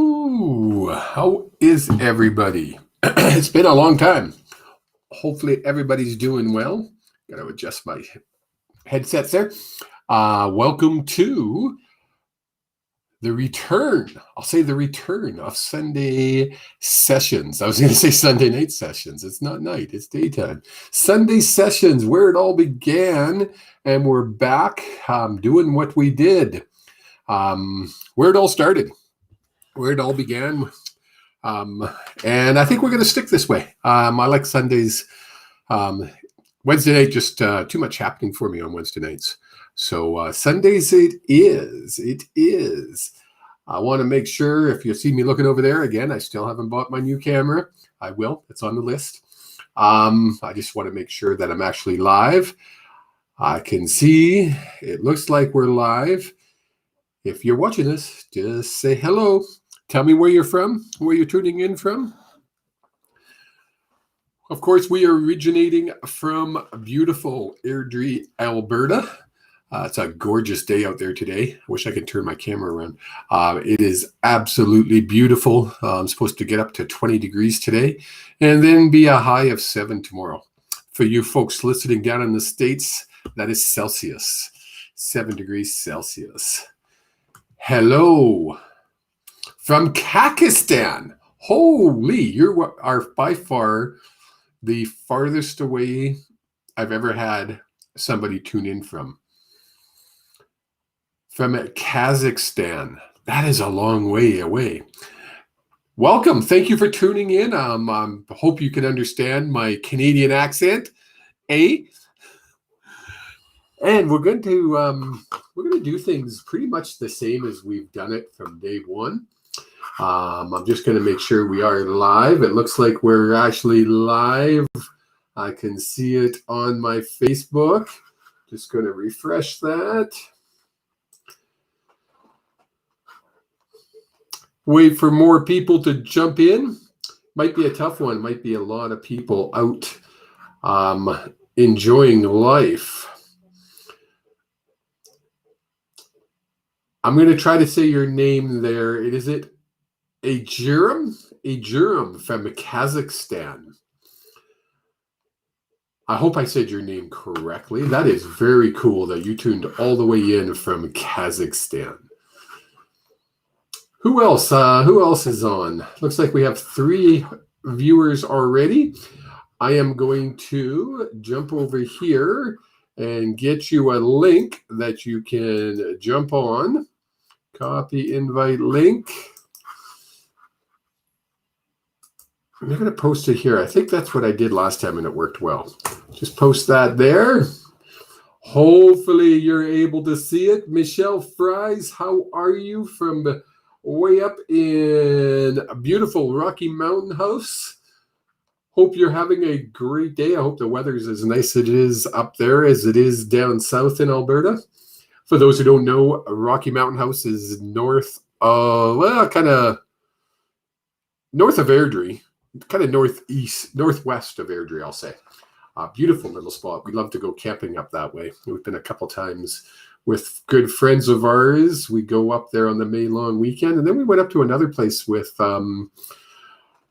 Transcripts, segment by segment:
Ooh, how is everybody? It's been a long time. Hopefully everybody's doing well. Got to adjust my headsets there. Welcome to the return. I'll say the return of Sunday sessions. I was going to say Sunday night sessions. It's not night, it's daytime. Sunday sessions, where it all began, and we're back doing what we did. Where it all started, where it all began. And I think we're going to stick this way. I like Sundays. Wednesday night, just too much happening for me on Wednesday nights. So Sundays it is. It is. I want to make sure, if you see me looking over there, again, I still haven't bought my new camera. I will. It's on the list. I just want to make sure that I'm actually live. I can see. It looks like we're live. If you're watching this, just say hello. Tell me where you're from, where you're tuning in from. Of course, we are originating from beautiful Airdrie, Alberta. It's a gorgeous day out there today. I wish I could turn my camera around. It is absolutely beautiful. I'm supposed to get up to 20 degrees today and then be a high of 7 tomorrow. For you folks listening down in the States, that is Celsius, 7 degrees Celsius. Hello. From Kakistan. Holy, you are by far the farthest away I've ever had somebody tune in from. From Kazakhstan. That is a long way away. Welcome. Thank you for tuning in. I hope you can understand my Canadian accent. And we're going to do things pretty much the same as we've done it from day one. I'm just going to make sure we are live. It looks like we're actually live. I can see it on my Facebook. Just going to refresh that. Wait for more people to jump in. Might be a tough one. Might be a lot of people out enjoying life. I'm going to try to say your name there. Is it Ajurum? Ajurum from Kazakhstan. I hope I said your name correctly. That is very cool that you tuned all the way in from Kazakhstan. Who else? Who else is on? Looks like we have 3 viewers already. I am going to jump over here and get you a link that you can jump on. Copy invite link. I'm going to post it here. I think that's what I did last time and it worked well. Just post that there. Hopefully you're able to see it. Michelle Fries, how are you from way up in a beautiful Rocky Mountain House? Hope you're having a great day. I hope the weather is as nice as it is up there as it is down south in Alberta. For those who don't know, Rocky Mountain House is north of, kind of north of Airdrie. Kind of northwest of Airdrie, I'll say. Beautiful little spot. We'd love to go camping up that way. We've been a couple times with good friends of ours. We go up there on the May long weekend. And then we went up to another place with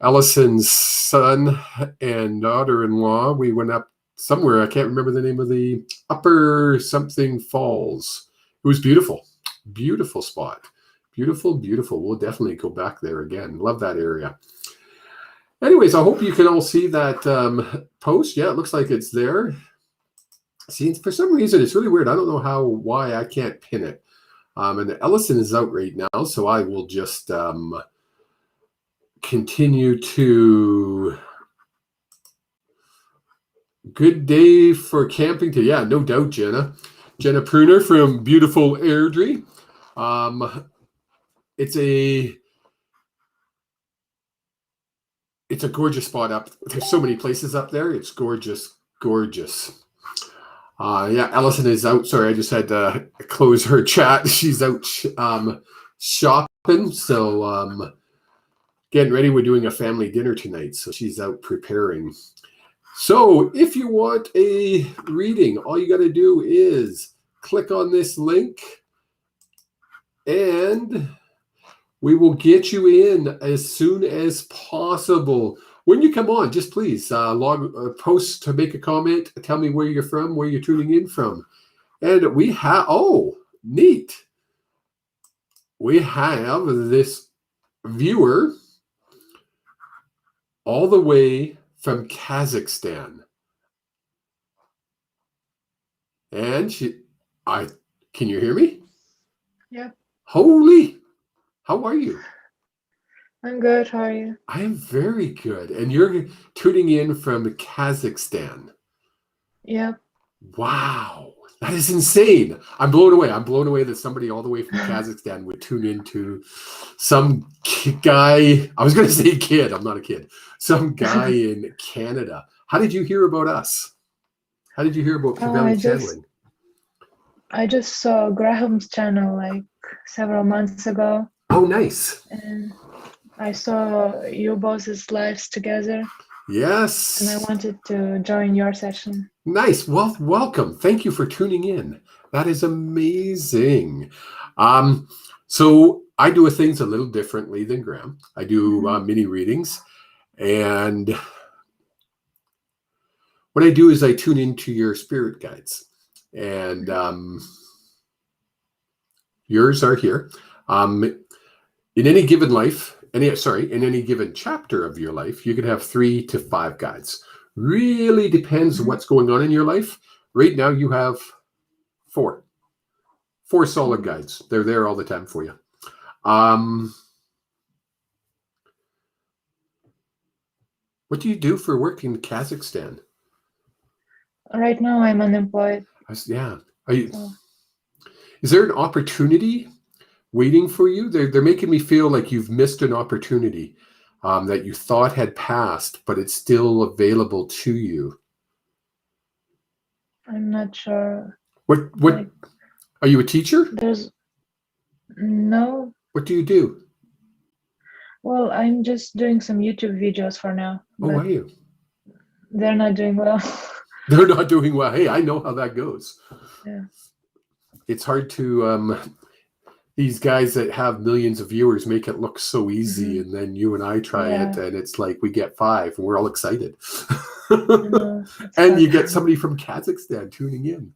Ellison's son and daughter-in-law. We went up somewhere. I can't remember the name of the Upper something Falls. It was beautiful. Beautiful spot. Beautiful, beautiful. We'll definitely go back there again. Love that area. Anyways, I hope you can all see that post. Yeah, it looks like it's there. See, for some reason, it's really weird. I don't know why I can't pin it. And Ellison is out right now, so I will just continue to... Good day for camping today. Yeah, no doubt, Jenna. Jenna Pruner from beautiful Airdrie. It's a gorgeous spot up. There's so many places up there. It's gorgeous, gorgeous. Yeah, Ellison is out. Sorry, I just had to close her chat. She's out shopping. So getting ready. We're doing a family dinner tonight. So she's out preparing. So if you want a reading, all you got to do is click on this link and We will get you in as soon as possible. When you come on, just please post to make a comment. Tell me where you're from, where you're tuning in from. And we have, neat. We have this viewer all the way from Kazakhstan. And can you hear me? Yeah. Holy, how are you? I'm good. How are you? I am very good. And you're tuning in from Kazakhstan. Yep. Wow. That is insane. I'm blown away. I'm blown away that somebody all the way from Kazakhstan would tune into some guy. I was going to say kid. I'm not a kid. Some guy in Canada. How did you hear about us? How did you hear about Cavelli Channeling? I just saw Graham's channel like several months ago. Oh, nice. And I saw you both' lives together. Yes. And I wanted to join your session. Nice. Well, welcome. Thank you for tuning in. That is amazing. So I do things a little differently than Graham. I do mini readings. And what I do is I tune into your spirit guides. And yours are here. In any given life, in any given chapter of your life, you could have 3 to 5 guides. Really depends on what's going on in your life. Right now, you have 4 solid guides. They're there all the time for you. What do you do for work in Kazakhstan? Right now, I'm unemployed. Yeah. Is there an opportunity waiting for you? They're making me feel like you've missed an opportunity that you thought had passed, but it's still available to you. I'm not sure. What are you a teacher? No. What do you do? Well, I'm just doing some YouTube videos for now. Oh, are you? They're not doing well. They're not doing well. Hey, I know how that goes. Yeah. It's hard to these guys that have millions of viewers make it look so easy, and then you and I try it, and it's like we get 5, and we're all excited. And you get somebody from Kazakhstan tuning in.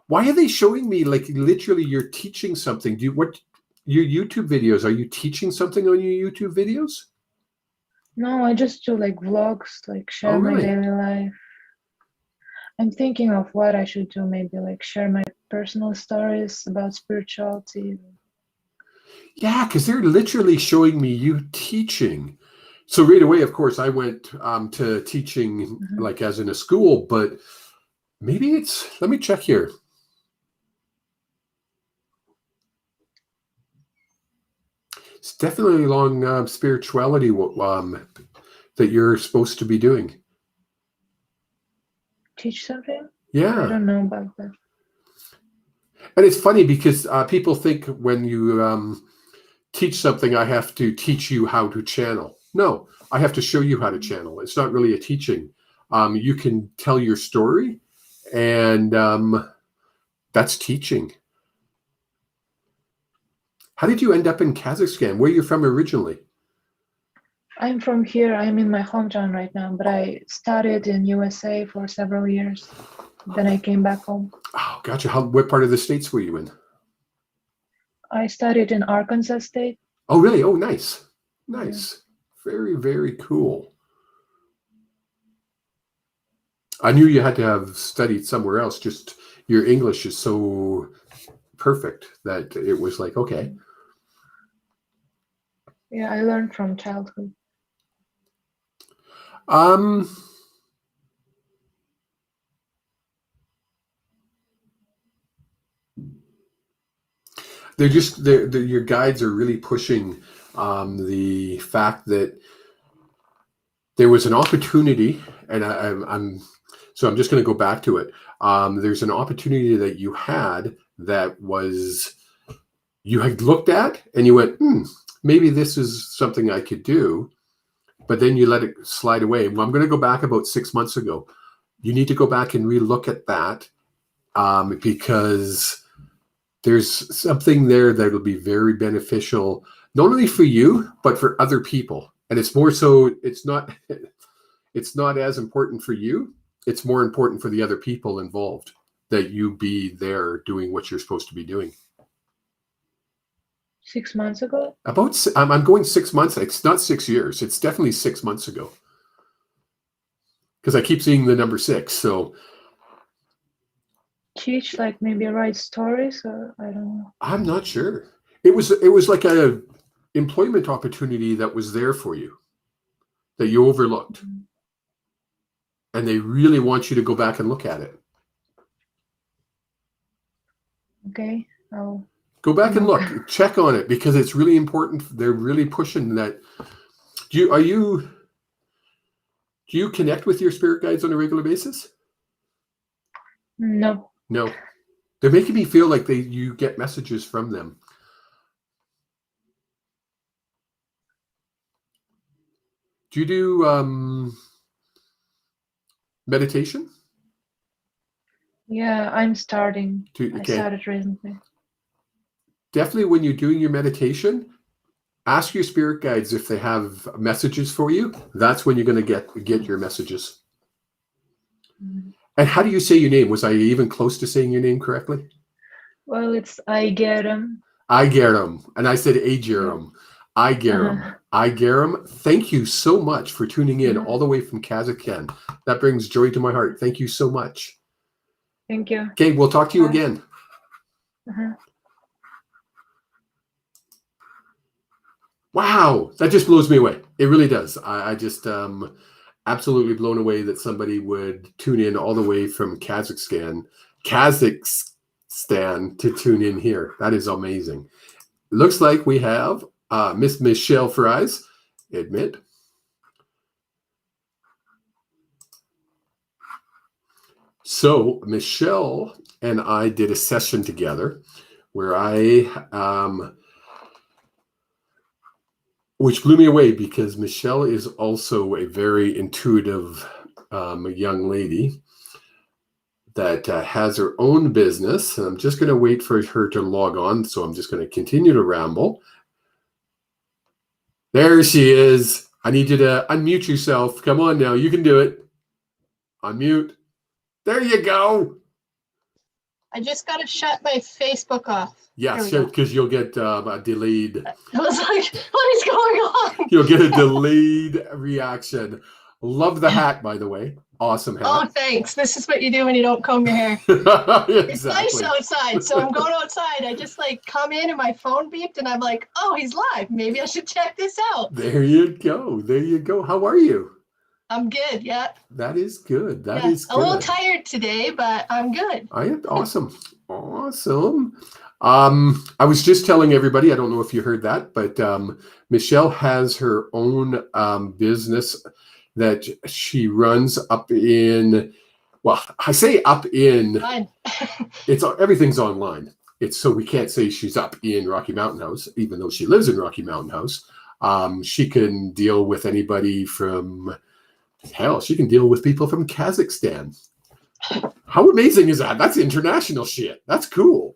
Why are they showing me like literally you're teaching something? Your YouTube videos? Are you teaching something on your YouTube videos? No, I just do like vlogs, like share my daily life. I'm thinking of what I should do, maybe like share my personal stories about spirituality. Yeah, because they're literally showing me you teaching. So right away, of course, I went to teaching like as in a school, but maybe let me check here. It's definitely along spirituality that you're supposed to be doing. Teach something? Yeah. I don't know about that. And it's funny because people think when you teach something, I have to teach you how to channel. No, I have to show you how to channel. It's not really a teaching. You can tell your story, and that's teaching. How did you end up in Kazakhstan? Where are you from originally? I'm from here. I'm in my hometown right now, but I studied in USA for several years. Then I came back home. Oh, gotcha. What part of the States were you in? I studied in Arkansas State. Oh, really? Oh, nice. Nice. Yeah. Very, very cool. I knew you had to have studied somewhere else. Just your English is so perfect that it was like, okay. Yeah, I learned from childhood. Your guides are really pushing the fact that there was an opportunity, and I'm just going to go back to it. There's an opportunity that you had that you had looked at and you went, maybe this is something I could do, but then you let it slide away. Well, I'm going to go back about 6 months ago. You need to go back and relook at that because there's something there that will be very beneficial, not only for you, but for other people. And it's more so, it's not as important for you. It's more important for the other people involved that you be there doing what you're supposed to be doing. 6 months ago? I'm going 6 months. It's not 6 years. It's definitely 6 months ago. Because I keep seeing the number 6. So teach, like maybe write stories, or I don't know. I'm not sure. It was like a employment opportunity that was there for you that you overlooked. Mm-hmm. And they really want you to go back and look at it. Okay. I'll go back and look, check on it, because it's really important. They're really pushing that. Do you connect with your spirit guides on a regular basis? No. No. They're making me feel like you get messages from them. Do you do meditation? Yeah, I'm starting. Okay. I started recently. Definitely when you're doing your meditation, ask your spirit guides if they have messages for you. That's when you're going to get your messages. Mm-hmm. And how do you say your name? Was I even close to saying your name correctly? Well, it's Aigerim. Aigerim. And I said Aigerim. Aigerim. Uh-huh. Aigerim, thank you so much for tuning in all the way from Kazakhstan. That brings joy to my heart. Thank you so much. Thank you. Okay, we'll talk to you again. Uh-huh. Wow, that just blows me away. It really does. I just absolutely blown away that somebody would tune in all the way from Kazakhstan to tune in here. That is amazing. Looks like we have Miss Michelle Fries. Admit. So Michelle and I did a session together where which blew me away, because Michelle is also a very intuitive young lady that has her own business. And I'm just going to wait for her to log on. So I'm just going to continue to ramble. There she is. I need you to unmute yourself. Come on now. You can do it. Unmute. There you go. I just got to shut my Facebook off. Yes, because you'll get a delayed. I was like, what is going on? You'll get a delayed reaction. Love the hat, by the way. Awesome hat. Oh, thanks. This is what you do when you don't comb your hair. Exactly. It's nice outside, so I'm going outside. I just come in and my phone beeped, and I'm like, oh, he's live. Maybe I should check this out. There you go. There you go. How are you? I'm good, yeah. That is good. That is good. A little tired today, but I'm good. I am awesome. Awesome. I was just telling everybody, I don't know if you heard that, but Michelle has her own business that she runs up in, well, I say up in, everything's online. So we can't say she's up in Rocky Mountain House, even though she lives in Rocky Mountain House. She can deal with anybody from, hell, she can deal with people from Kazakhstan. How amazing is that? That's international shit. That's cool.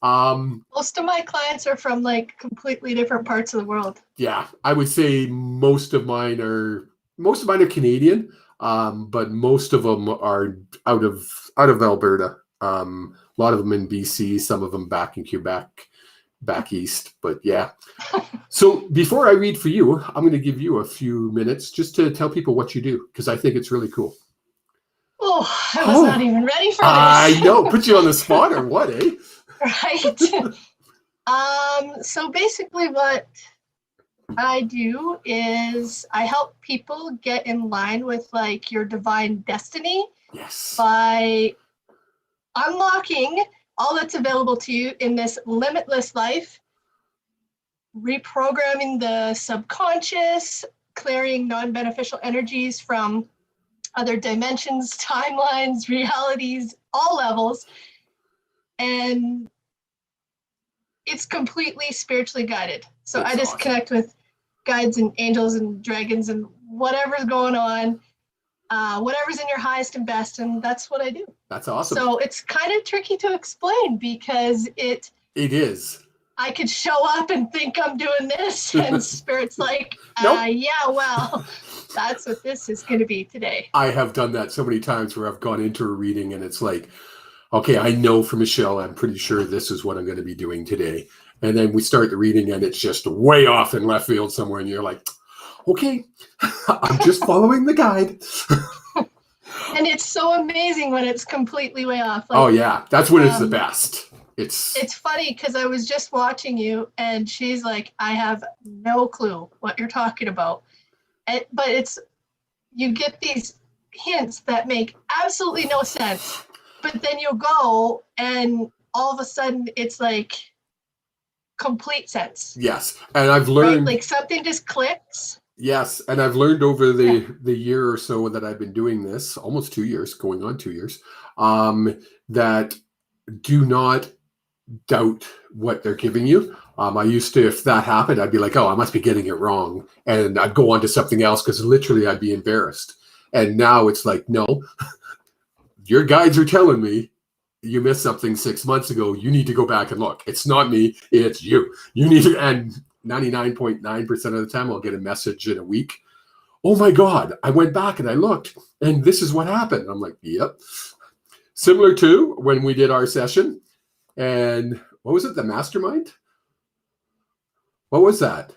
Most of my clients are from completely different parts of the world. Yeah, I would say most of mine are Canadian, but most of them are out of Alberta. A lot of them in BC, some of them back in Quebec, back east. But yeah. So before I read for you, I'm going to give you a few minutes just to tell people what you do, because I think it's really cool. Oh, I was not even ready for this. I know, put you on the spot or what, eh? Right. So basically what I do is I help people get in line with your divine destiny. Yes. By unlocking all that's available to you in this limitless life, reprogramming the subconscious, clearing non-beneficial energies from other dimensions, timelines, realities, all levels. And it's completely spiritually guided. So That's I just awesome. Connect with guides and angels and dragons and whatever's going on, whatever's in your highest and best, and that's what I do. That's awesome. So it's kind of tricky to explain because it is. I could show up and think I'm doing this, and Spirit's like, Nope. yeah, well, that's what this is going to be today. I have done that so many times where I've gone into a reading and it's like, okay, I know for Michelle, I'm pretty sure this is what I'm going to be doing today. And then we start the reading and it's just way off in left field somewhere. And you're like, okay, I'm just following the guide. And it's so amazing when it's completely way off. Oh yeah, that's when it's the best. It's funny because I was just watching you and she's like, I have no clue what you're talking about. But you get these hints that make absolutely no sense. But then you go and all of a sudden it's like complete sense. Yes. And I've learned, right? Like something just clicks. Yes. And I've learned over the year or so that I've been doing this, almost 2 years, going on 2 years, that do not doubt what they're giving you. I used to, if that happened, I'd be like, oh, I must be getting it wrong. And I'd go on to something else because literally I'd be embarrassed. And now it's like, no, your guides are telling me you missed something 6 months ago. You need to go back and look. It's not me, it's you. You need to, and 99.9% of the time I'll get a message in a week. Oh my God, I went back and I looked and this is what happened. I'm like, yep. Similar to when we did our session and what was it? The mastermind? What was that?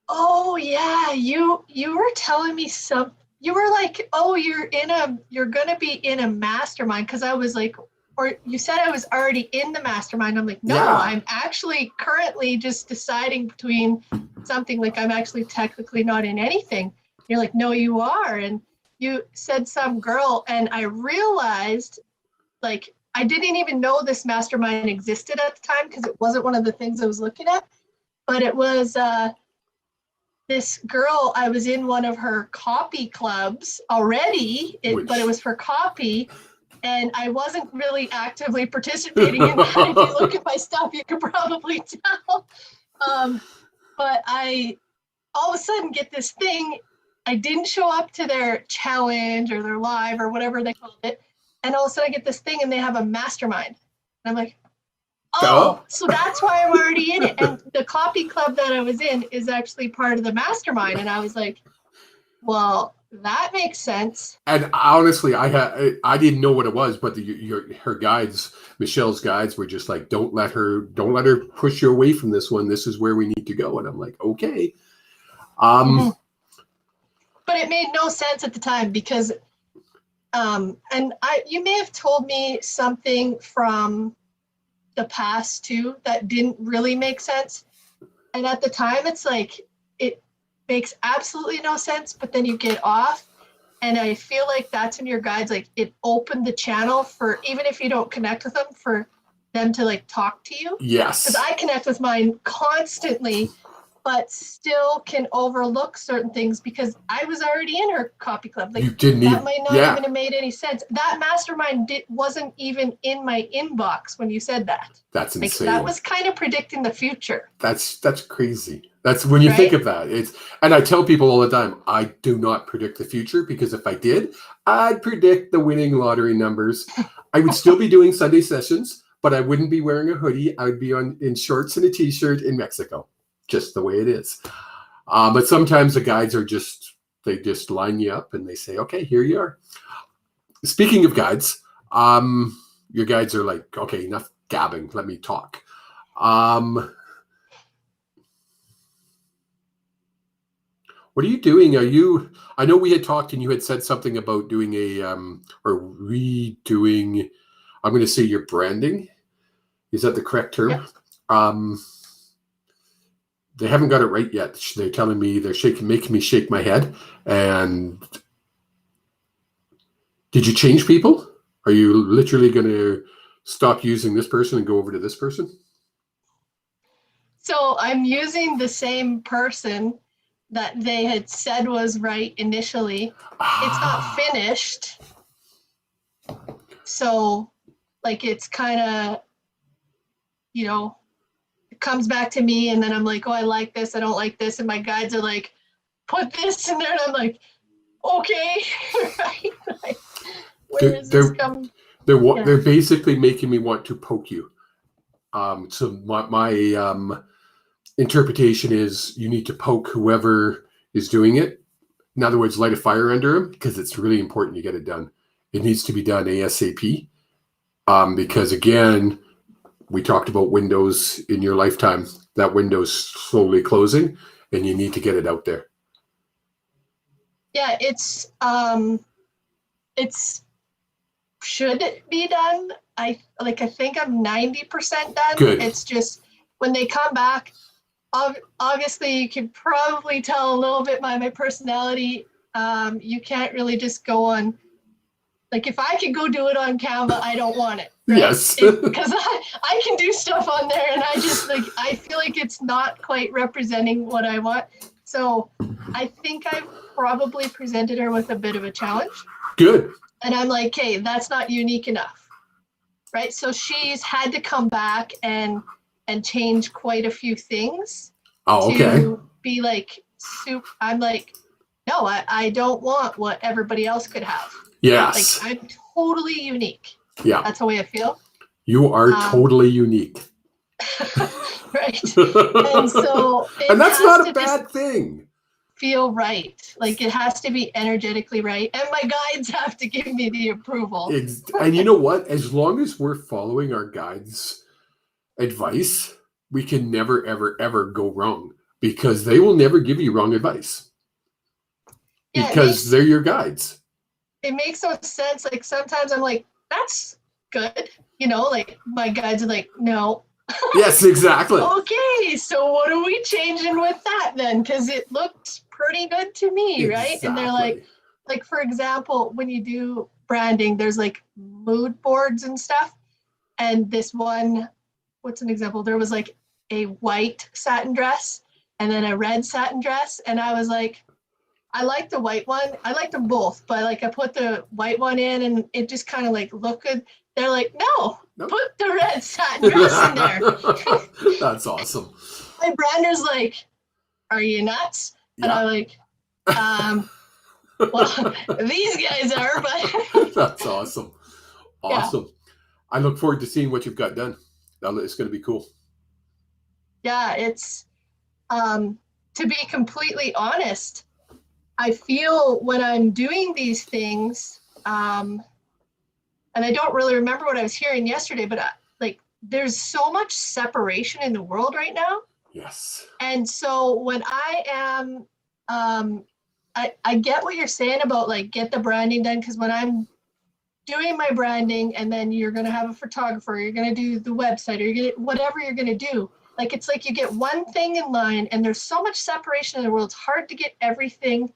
Oh yeah. You were telling me something. You were like, oh, you're going to be in a mastermind. Cause I was like, or you said I was already in the mastermind. I'm like, no, yeah. I'm actually currently just deciding between something. Like I'm actually technically not in anything. You're like, no, you are. And you said some girl and I realized like, I didn't even know this mastermind existed at the time because it wasn't one of the things I was looking at, but it was this girl. I was in one of her copy clubs already, but it was for copy. And I wasn't really actively participating in that. If you look at my stuff, you could probably tell. But I all of a sudden get this thing. I didn't show up to their challenge or their live or whatever they called it. And all of a sudden I get this thing and they have a mastermind. And I'm like, oh, so that's why I'm already in it. And the copy club that I was in is actually part of the mastermind. And I was like, well, that makes sense. And honestly, I didn't know what it was, but her guides, Michelle's guides, were just like, don't let her push you away from this one. This is where we need to go. And I'm like, okay. But it made no sense at the time because, you may have told me something from the past too that didn't really make sense. And at the time, it's like it makes absolutely no sense, but then you get off. And I feel like that's when your guides, like it opened the channel for, even if you don't connect with them, for them to like talk to you. Yes. Because I connect with mine constantly, but still can overlook certain things because I was already in her copy club. Like you didn't that might not even have made any sense. That mastermind wasn't even in my inbox when you said that. That's insane. Like, that was kind of predicting the future. That's crazy. That's when you think of that. And I tell people all the time, I do not predict the future because if I did, I'd predict the winning lottery numbers. I would still be doing Sunday sessions, but I wouldn't be wearing a hoodie. I would be in shorts and a t-shirt in Mexico. Just the way it is. But sometimes the guides they just line you up and they say, okay, here you are. Speaking of guides, your guides are like, okay, enough gabbing. Let me talk. What are you doing? I know we had talked and you had said something about doing or redoing, I'm going to say your branding. Is that the correct term? Yep. They haven't got it right yet. They're telling me making me shake my head. And did you change people? Are you literally going to stop using this person and go over to this person? So I'm using the same person that they had said was right initially. It's not finished. So like it's kind of, it comes back to me and then I'm like, oh, I like this, I don't like this. And my guides are like, put this in there. And I'm like, okay. Right? Like, where does this come? They're basically making me want to poke you. So my interpretation is you need to poke whoever is doing it. In other words, light a fire under them, because it's really important you get it done. It needs to be done ASAP. Because again, we talked about windows in your lifetime. That window's slowly closing, and you need to get it out there. Yeah, it's should be done. I think I'm 90% done. Good. It's just when they come back, obviously you can probably tell a little bit by my personality. You can't really just go on, like if I could go do it on Canva, I don't want it. Right? Yes. Because I can do stuff on there and I just I feel like it's not quite representing what I want. So I think I've probably presented her with a bit of a challenge. Good. And I'm like, hey, that's not unique enough. Right. So she's had to come back and change quite a few things. Oh, okay. To be like, I'm like, no, I don't want what everybody else could have. Yes. Like I'm totally unique. Yeah. That's the way I feel. You are totally unique. Right. And so and that's not a bad thing. Feel right. Like it has to be energetically right. And my guides have to give me the approval. And you know what? As long as we're following our guides' advice, we can never, ever, ever go wrong, because they will never give you wrong advice. Yeah, because they're your guides. It makes no sense. Like sometimes I'm like, that's good. You know, like my guides are like, no. Yes, exactly. Okay, so what are we changing with that then? Because it looked pretty good to me, right? And they're like for example, when you do branding, there's like mood boards and stuff. And this one, what's an example? There was like a white satin dress and then a red satin dress. And I was like, I like the white one. I like them both, but like I put the white one in and it just kind of like looked good. They're like, no, nope. Put the red satin dress in there. That's awesome. My brander's like, are you nuts? Yeah. And I'm like, well, these guys are, but. That's awesome. Awesome. Yeah. I look forward to seeing what you've got done. It's going to be cool. Yeah, it's, to be completely honest, I feel when I'm doing these things, and I don't really remember what I was hearing yesterday, but like there's so much separation in the world right now. Yes. And so when I am, I get what you're saying about like get the branding done, because when I'm doing my branding and then you're going to have a photographer, you're going to do the website, or you're going to, whatever you're going to do. Like it's like you get one thing in line and there's so much separation in the world. It's hard to get everything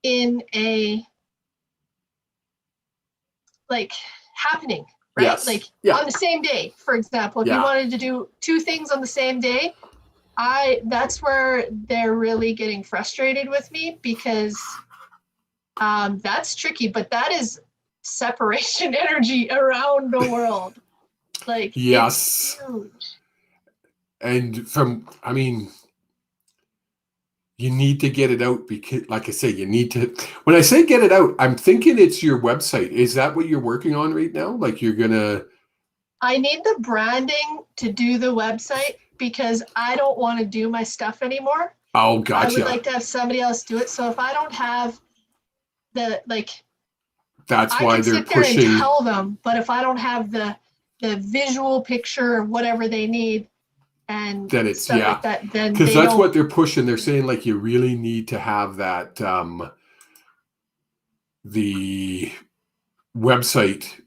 in a like happening, right? Yes. Like on the same day, for example, if you wanted to do two things on the same day, that's where they're really getting frustrated with me, because that's tricky, but that is separation energy around the world. Like yes. It's huge. And you need to get it out, because like I say, you need to, when I say get it out, I'm thinking it's your website. Is that what you're working on right now? Like I need the branding to do the website, because I don't want to do my stuff anymore. Oh, gotcha. I would like to have somebody else do it. So if I don't have that's why they're pushing. I can sit there and tell them, but if I don't have the visual picture or whatever they need, and then it's stuff like that, then because that's what they're pushing. They're saying like you really need to have that the website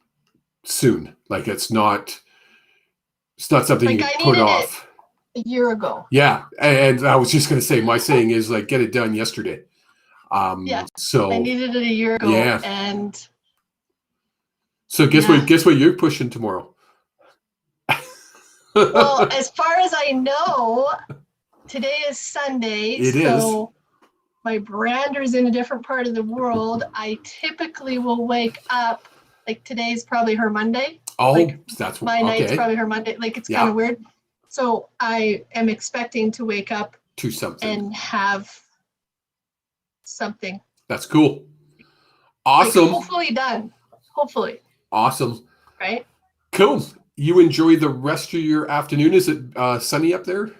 soon. Like it's not something you can put off. A year ago. Yeah, and I was just going to say, my saying is like get it done yesterday. So I needed it a year ago. Yeah. And so guess what you're pushing tomorrow? Well, as far as I know, today is Sunday. It is. My brander's in a different part of the world. I typically will wake up, like today's probably her Monday. Oh, like that's my night's probably her Monday. Like it's kind of weird. So I am expecting to wake up to something and have something. That's cool. Awesome. Like hopefully done. Hopefully. Awesome. Right? Cool. you enjoy the rest of your afternoon. Is it sunny up there?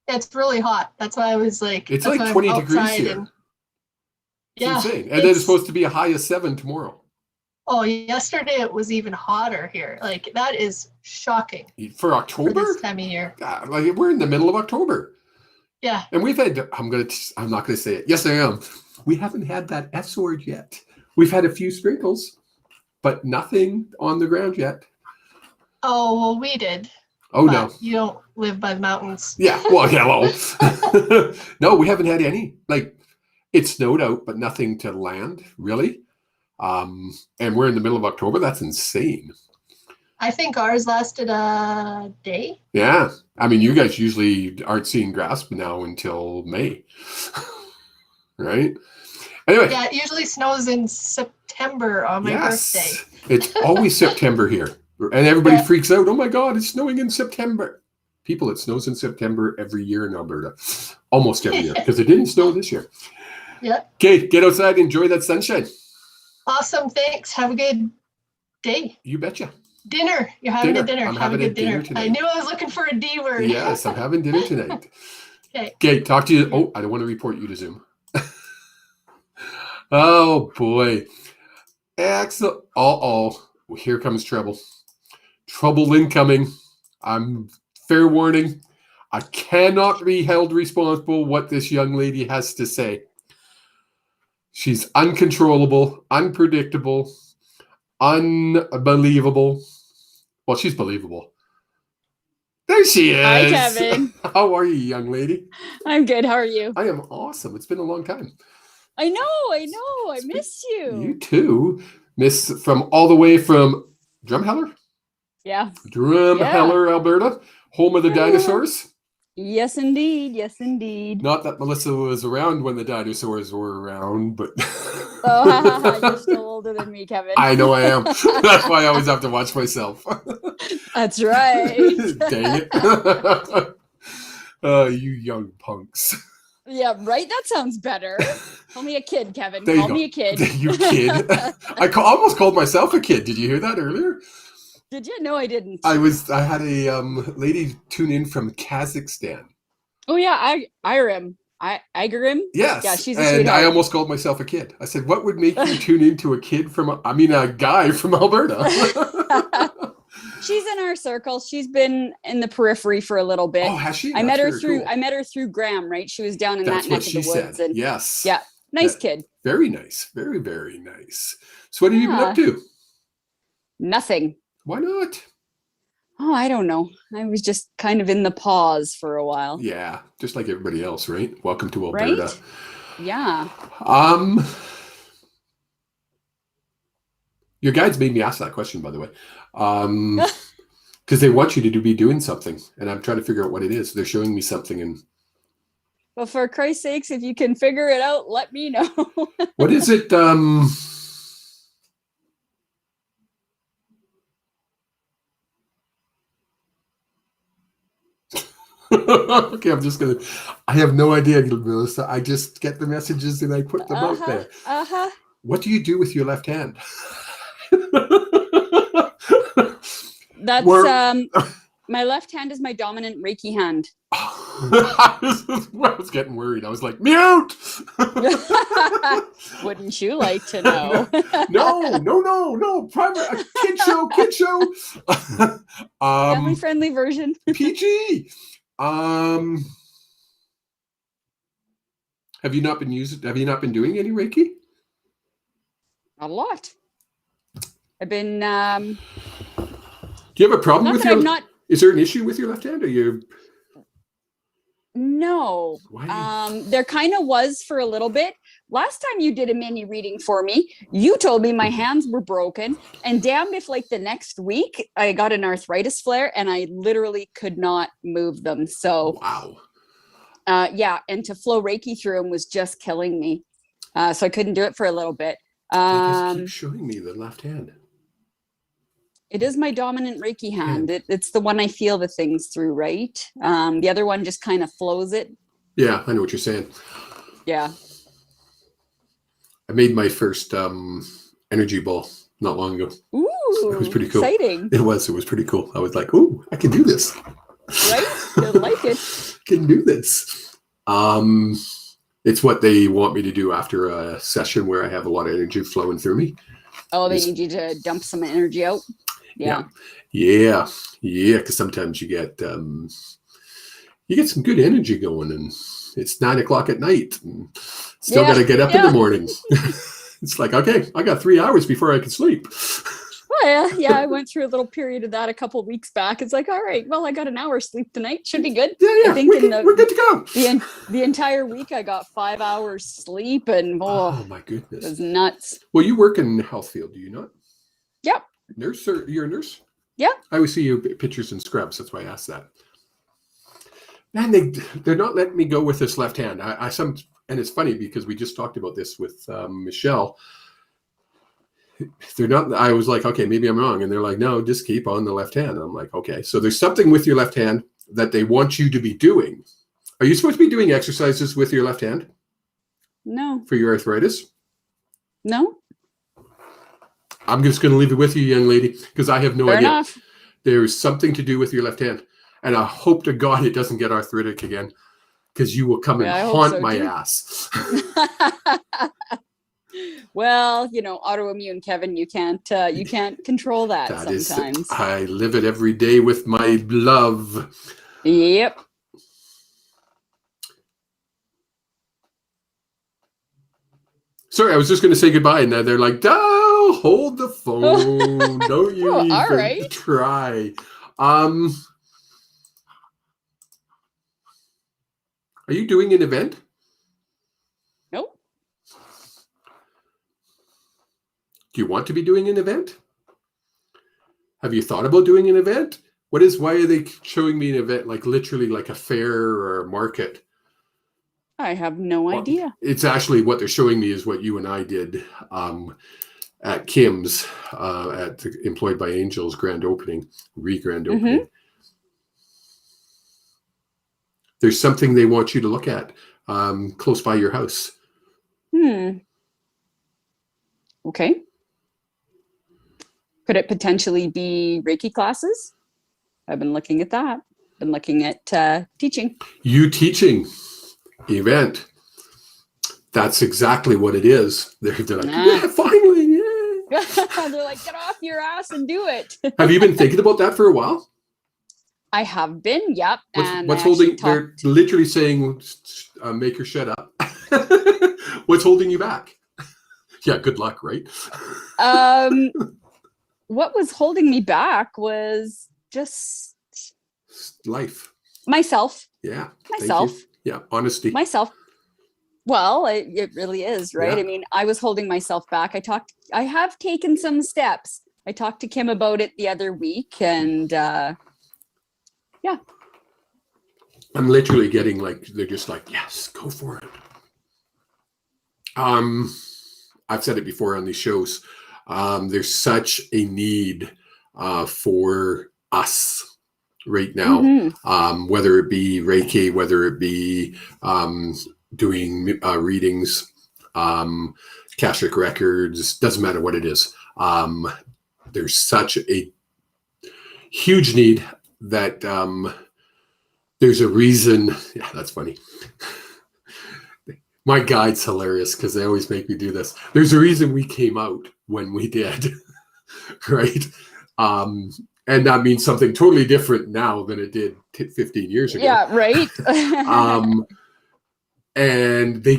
It's really hot. That's why I was like, It's that's like why I'm 20 degrees outside here. and It's yeah, insane. And then it's supposed to be a high of 7 tomorrow. oh, yesterday it was even hotter here. Like that is shocking For for October? this time of year. God, like we're in the middle of October. Yeah. And we've had, I'm not going to say it. Yes, I am. We haven't had that S word yet. We've had a few sprinkles, but nothing on the ground yet. Oh, well, we did. Oh, but no. You don't live by the mountains. Yeah. Well, hello. No, we haven't had any. Like, it snowed out, but nothing to land, really. And we're in the middle of October. That's insane. I think ours lasted a day. Yeah. I mean, you guys usually aren't seeing grass now until May. Right? Anyway. Yeah, it usually snows in September on my birthday. It's always September here. And everybody freaks out. Oh my God, it's snowing in September. People, it snows in September every year in Alberta. Almost every year. Because it didn't snow this year. Yeah. Okay, get outside. Enjoy that sunshine. Awesome. Thanks. Have a good day. You betcha. Dinner. You're having a dinner. I'm Have a having good dinner. tonight. I knew I was looking for a D word. Yes, I'm having dinner tonight. Okay. Okay, talk to you. Oh, I don't want to report you to Zoom. Oh, boy. Excellent. Uh-oh. Here comes trouble. Trouble incoming. I'm fair warning. I cannot be held responsible what this young lady has to say. She's uncontrollable, unpredictable, unbelievable. Well, she's believable. There she is. Hi, Kevin. How are you, young lady? I'm good. How are you? I am awesome. It's been a long time. I know. I miss you. You too. Miss from all the way from Drumheller? Yeah. Drumheller, Alberta, home of the dinosaurs. Yes, indeed. Yes, indeed. Not that Melissa was around when the dinosaurs were around, but Oh, you're still older than me, Kevin. I know I am. That's why I always have to watch myself. That's right. Dang it. You young punks. Yeah, right? That sounds better. Call me a kid, Kevin. There you Call go. me a kid. You kid. Almost called myself a kid. Did you hear that earlier? Did you? No, I didn't. I had a lady tune in from Kazakhstan. Oh, yeah. Irim. Igarim? Yes. Yeah, she's a and sweetheart. I almost called myself a kid. I said, what would make you tune into a guy from Alberta? She's in our circle. She's been in the periphery for a little bit. Oh, has she? I met her Cool. through Graham, right? She was down in That's that what neck she of the woods. said. And yes. yeah, nice kid. Very nice. Very, very nice. So what have you been up to? Nothing. Why not? Oh, I don't know. I was just kind of in the pause for a while. Yeah, just like everybody else, right? Welcome to Alberta. Right? Yeah. Your guides made me ask that question, by the way. Because they want you to be doing something, and I'm trying to figure out what it is. They're showing me something, and Well, for Christ's sakes, if you can figure it out, let me know. what is it? Okay, I have no idea, Melissa. I just get the messages and I put them out there. What do you do with your left hand? That's my left hand is my dominant Reiki hand. I was getting worried. I was like, mute! Wouldn't you like to know? No. Private kid show. Family friendly version. PG. Have you not been doing any Reiki? Not a lot. I've been Do you have a problem with your Is there an issue with your left hand? Or you No. Why? There kind of was for a little bit. Last time you did a mini reading for me, you told me my hands were broken, and damn if like the next week I got an arthritis flare and I literally could not move them. So wow. Yeah, and to flow Reiki through them was just killing me. So I couldn't do it for a little bit. They just keep showing me the left hand. It is my dominant Reiki hand. It's the one I feel the things through, right? The other one just kind of flows it. Yeah, I know what you're saying. Yeah. I made my first energy ball not long ago. Ooh, Ooh, It was pretty cool. exciting, It was pretty cool. I was like, "Ooh, I can do this. right? I like it. Can do this." It's what they want me to do after a session where I have a lot of energy flowing through me. Oh, they Yes. need you to dump some energy out. Yeah. Yeah. Because sometimes you get some good energy going, and it's 9 o'clock at night, and still Yeah, got to get up in yeah. the morning. It's like, okay, I got 3 hours before I can sleep. Well, yeah, I went through a little period of that a couple of weeks back. It's like, all right, well, I got an hour's sleep tonight. Should be good. Yeah, I think we're good to go. the entire week I got 5 hours sleep, and Oh my it goodness. was nuts. Well, you work in the health field, do you not? Yep. Nurse, or you're a nurse? Yeah. I always see you pictures in scrubs. That's why I asked that. Man, they're not letting me go with this left hand. And it's funny because we just talked about this with Michelle. They're not. I was like, okay, maybe I'm wrong, and they're like, no, just keep on the left hand. I'm like, okay, so there's something with your left hand that they want you to be doing. Are you supposed to be doing exercises with your left hand No, for your arthritis? no, I'm just going to leave it with you, young lady, because I have no fair idea. enough. There's something to do with your left hand, and I hope to God it doesn't get arthritic again, because you will come and Yeah, I hope haunt so, my too. ass. Well, autoimmune, Kevin, you can't control that sometimes. I live it every day with my love. Yep. Sorry, I was just going to say goodbye, and they're like, "Oh, hold the phone! Don't you Oh, even all right. try." Are you doing an event? Nope. Do you want to be doing an event? Have you thought about doing an event? Why are they showing me an event, like literally like a fair or a market? I have no Well, idea. It's actually what they're showing me is what you and I did at Kim's at the Employed by Angels grand opening, re-grand opening. There's something they want you to look at close by your house. Okay. Could it potentially be Reiki classes? I've been looking at that. Been looking at teaching. You teaching event. That's exactly what it is. They're like, yeah, finally, yeah. They're like, get off your ass and do it. Have you been thinking about that for a while? I have been, yep. What's holding? They're literally saying, "Make her shut up." What's holding you back? Yeah, good luck, right? What was holding me back was just Life. myself. Yeah. thank you. Myself. Yeah, honesty. Myself. Well, it really is, right? Yeah. I mean, I was holding myself back. I have taken some steps. I talked to Kim about it the other week, and yeah. I'm literally getting like, they're just like, yes, go for it. I've said it before on these shows. There's such a need for us right now, whether it be Reiki, whether it be doing readings, Akashic records, doesn't matter what it is. There's such a huge need that there's a reason. Yeah, that's funny. My guide's hilarious because they always make me do this. There's a reason we came out when we did, right? And that means something totally different now than it did 15 years ago. Yeah, right. And the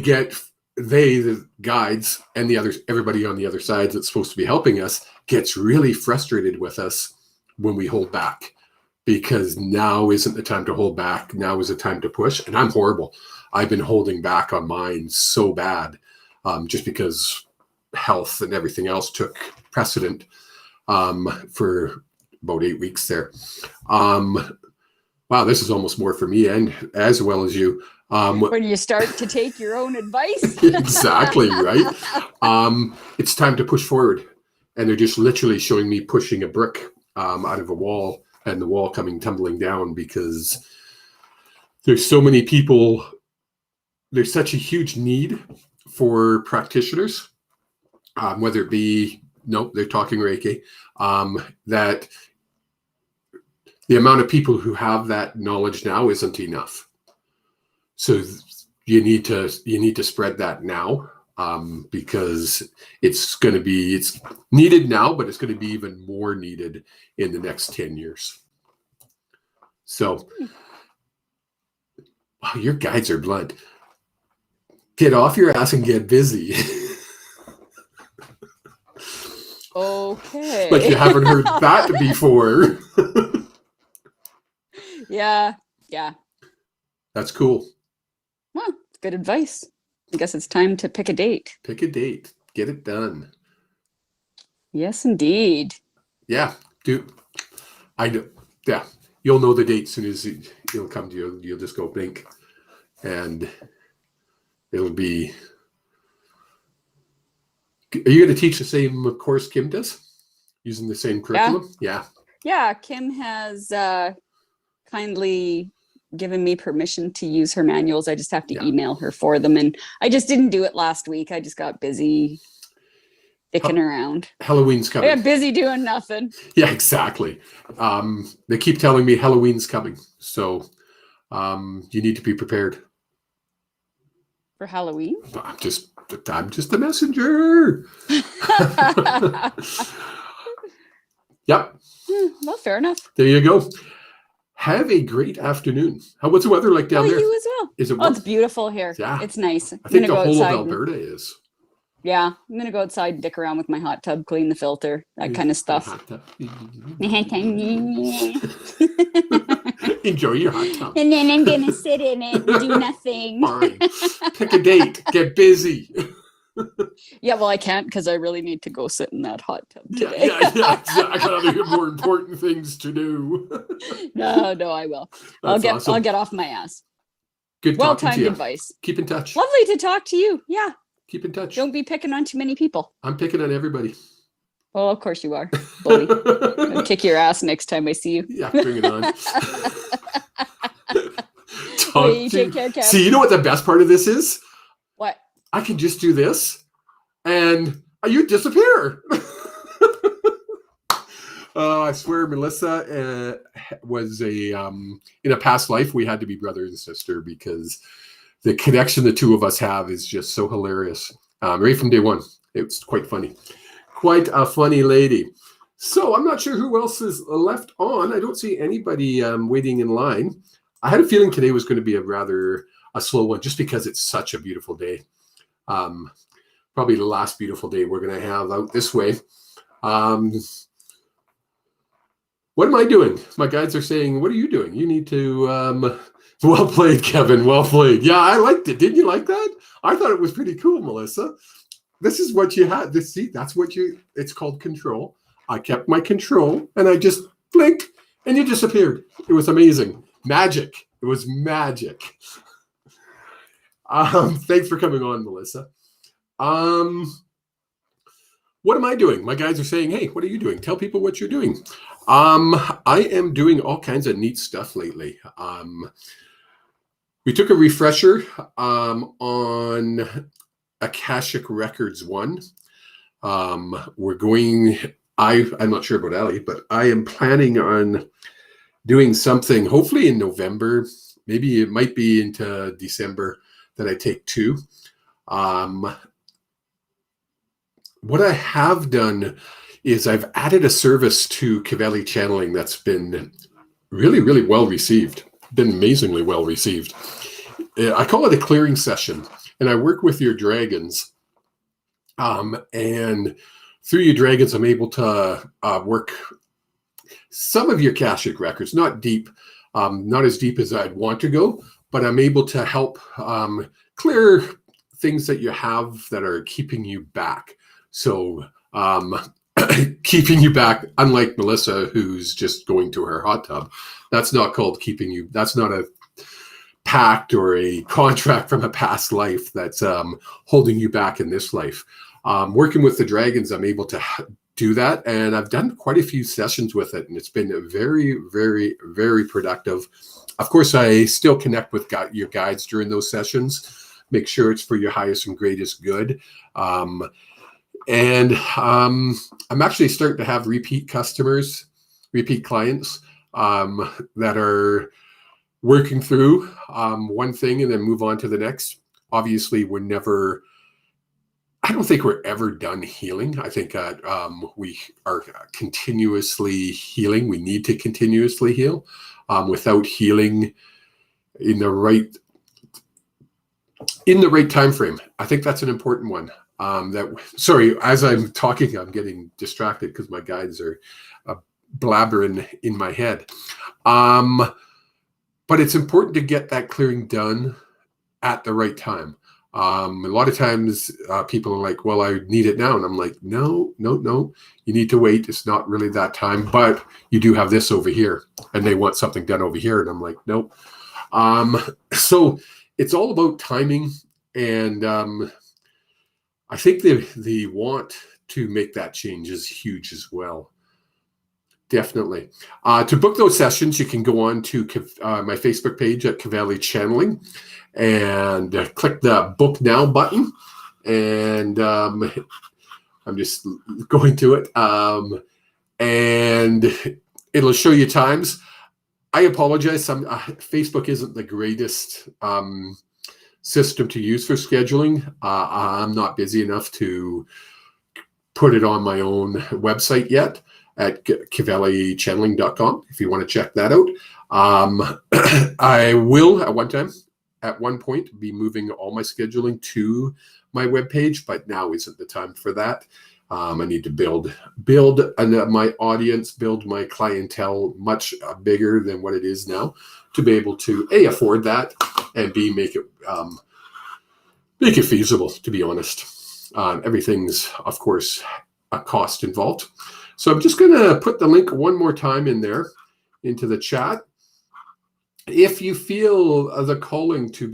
guides and the others, everybody on the other side that's supposed to be helping us gets really frustrated with us when we hold back, because now isn't the time to hold back. Now is the time to push. And I'm horrible. I've been holding back on mine so bad, just because health and everything else took precedent for about 8 weeks there. Wow, this is almost more for me and as well as you. When you start to take your own advice. Exactly, right? It's time to push forward. And they're just literally showing me pushing a brick out of a wall and the wall coming tumbling down, because there's so many people. There's such a huge need for practitioners, whether it be Nope, they're talking Reiki. That the amount of people who have that knowledge now isn't enough. So you need to spread that now, because it's needed now, but it's going to be even more needed in the next 10 years. So, wow, your guides are blunt. Get off your ass and get busy. Okay. Like you haven't heard that before. Yeah. That's cool. Well, good advice. I guess it's time to pick a date. Pick a date. Get it done. Yes, indeed. Yeah, I know. Yeah, you'll know the date as soon as it'll come to you. You'll just go blink, and it'll be. Are you going to teach the same course Kim does, using the same curriculum? Yeah. Kim has kindly given me permission to use her manuals. I just have to email her for them, and I just didn't do it last week. I just got busy dicking around. Halloween's coming. I got busy doing nothing. Yeah, exactly. They keep telling me Halloween's coming, so you need to be prepared For Halloween? I'm just a messenger. Yep. Well, fair enough. There you go. Have a great afternoon. What's the weather like down there? You as well. Is it? Oh, it's beautiful here. Yeah. It's nice. I think the whole of Alberta is. Yeah, I'm gonna go outside and dick around with my hot tub, clean the filter, that kind of stuff. Enjoy your hot tub. And then I'm gonna sit in it and do nothing. Fine. Pick a date. Get busy. Yeah, well, I can't because I really need to go sit in that hot tub today. Yeah, I got other more important things to do. No, I will. I'll get off my ass. Good talking to Well-timed you. advice. Keep in touch. Lovely to talk to you. Yeah. Keep in touch. Don't be picking on too many people. I'm picking on everybody. Well, of course you are. Bully. I'll kick your ass next time I see you. Yeah, bring it on. Hey, take care, Kev. See, you know what the best part of this is? What? I can just do this and you disappear. I swear Melissa was in a past life, we had to be brother and sister because the connection the two of us have is just so hilarious. Right from day one. It's quite funny. Quite a funny lady. So I'm not sure who else is left on. I don't see anybody waiting in line. I had a feeling today was going to be a slow one just because it's such a beautiful day. Probably the last beautiful day we're going to have out this way. What am I doing? My guides are saying, what are you doing? You need to... Well played, Kevin. Well played. Yeah, I liked it. Didn't you like that? I thought it was pretty cool, Melissa. This is what you had. It's called control. I kept my control and I just blinked and you disappeared. It was amazing. Magic. It was magic. Thanks for coming on, Melissa. What am I doing? My guys are saying, hey, what are you doing? Tell people what you're doing. I am doing all kinds of neat stuff lately. We took a refresher on Akashic Records 1. We're going, I'm not sure about Ali, but I am planning on doing something hopefully in November. Maybe it might be into December that I take 2. What I have done is I've added a service to Cavelli Channeling that's been really, really well received. Been amazingly well received. I call it a clearing session, and I work with your dragons. And through your dragons, I'm able to work some of your Akashic records, not deep, not as deep as I'd want to go, but I'm able to help clear things that you have that are keeping you back. So keeping you back, unlike Melissa, who's just going to her hot tub, that's not called keeping you. That's not a pact or a contract from a past life that's holding you back in this life. Working with the dragons, I'm able to do that. And I've done quite a few sessions with it. And it's been very, very, very productive. Of course, I still connect with your guides during those sessions. Make sure it's for your highest and greatest good. And I'm actually starting to have repeat customers, repeat clients that are working through one thing and then move on to the next. Obviously, I don't think we're ever done healing. I think we are continuously healing. We need to continuously heal. Without healing in the right time frame, I think that's an important one. Sorry, as I'm talking, I'm getting distracted because my guides are blabbering in my head. But it's important to get that clearing done at the right time. A lot of times people are like, well, I need it now. And I'm like, no, you need to wait. It's not really that time, but you do have this over here and they want something done over here. And I'm like, nope. So it's all about timing. And I think the want to make that change is huge as well. Definitely. To book those sessions, you can go on to my Facebook page at Cavalli Channeling and click the Book Now button. And I'm just going to it. And it'll show you times. I apologize. Facebook isn't the greatest system to use for scheduling. I'm not busy enough to put it on my own website yet at cavallichanneling.com if you want to check that out. I will at one point be moving all my scheduling to my webpage, but now isn't the time for that. I need to build my audience, build my clientele much bigger than what it is now to be able to A, afford that, and B, make it feasible, to be honest. Everything's, of course, a cost involved. So I'm just going to put the link one more time in there into the chat. If you feel the calling to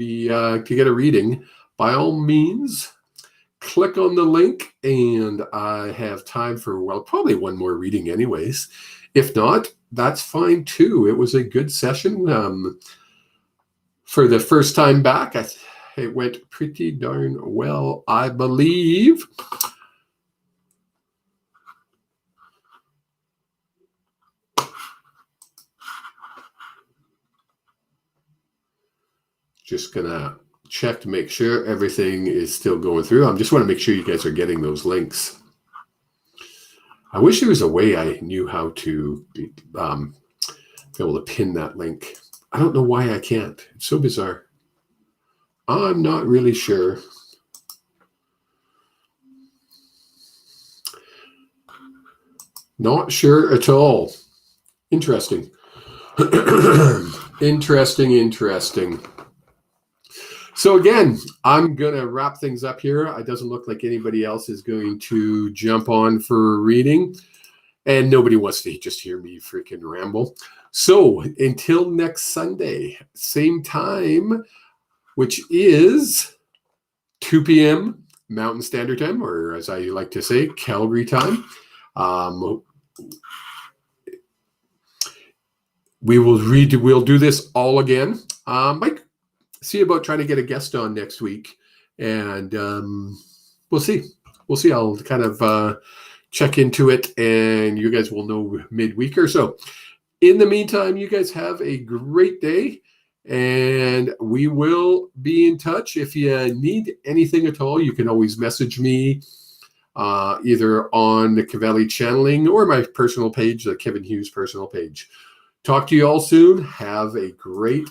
get a reading, by all means, click on the link, and I have time for, well, probably one more reading anyways. If not, that's fine too. It was a good session. For the first time back, it went pretty darn well, I believe. Just gonna check to make sure everything is still going through. I just want to make sure you guys are getting those links. I wish there was a way I knew how to be able to pin that link. I don't know why I can't. It's so bizarre. I'm not really sure. Not sure at all. Interesting. Interesting. So again, I'm going to wrap things up here. It doesn't look like anybody else is going to jump on for a reading. And nobody wants to just hear me freaking ramble. So until next Sunday, same time, which is 2 p.m. Mountain Standard Time, or as I like to say, Calgary time. We'll do this all again. Mike, see about trying to get a guest on next week, and we'll see. I'll kind of check into it, and you guys will know midweek or so. In the meantime, you guys have a great day, and we will be in touch. If you need anything at all, you can always message me either on the Cavalli Channeling or my personal page, the Kevin Hughes personal page. Talk to you all soon. Have a great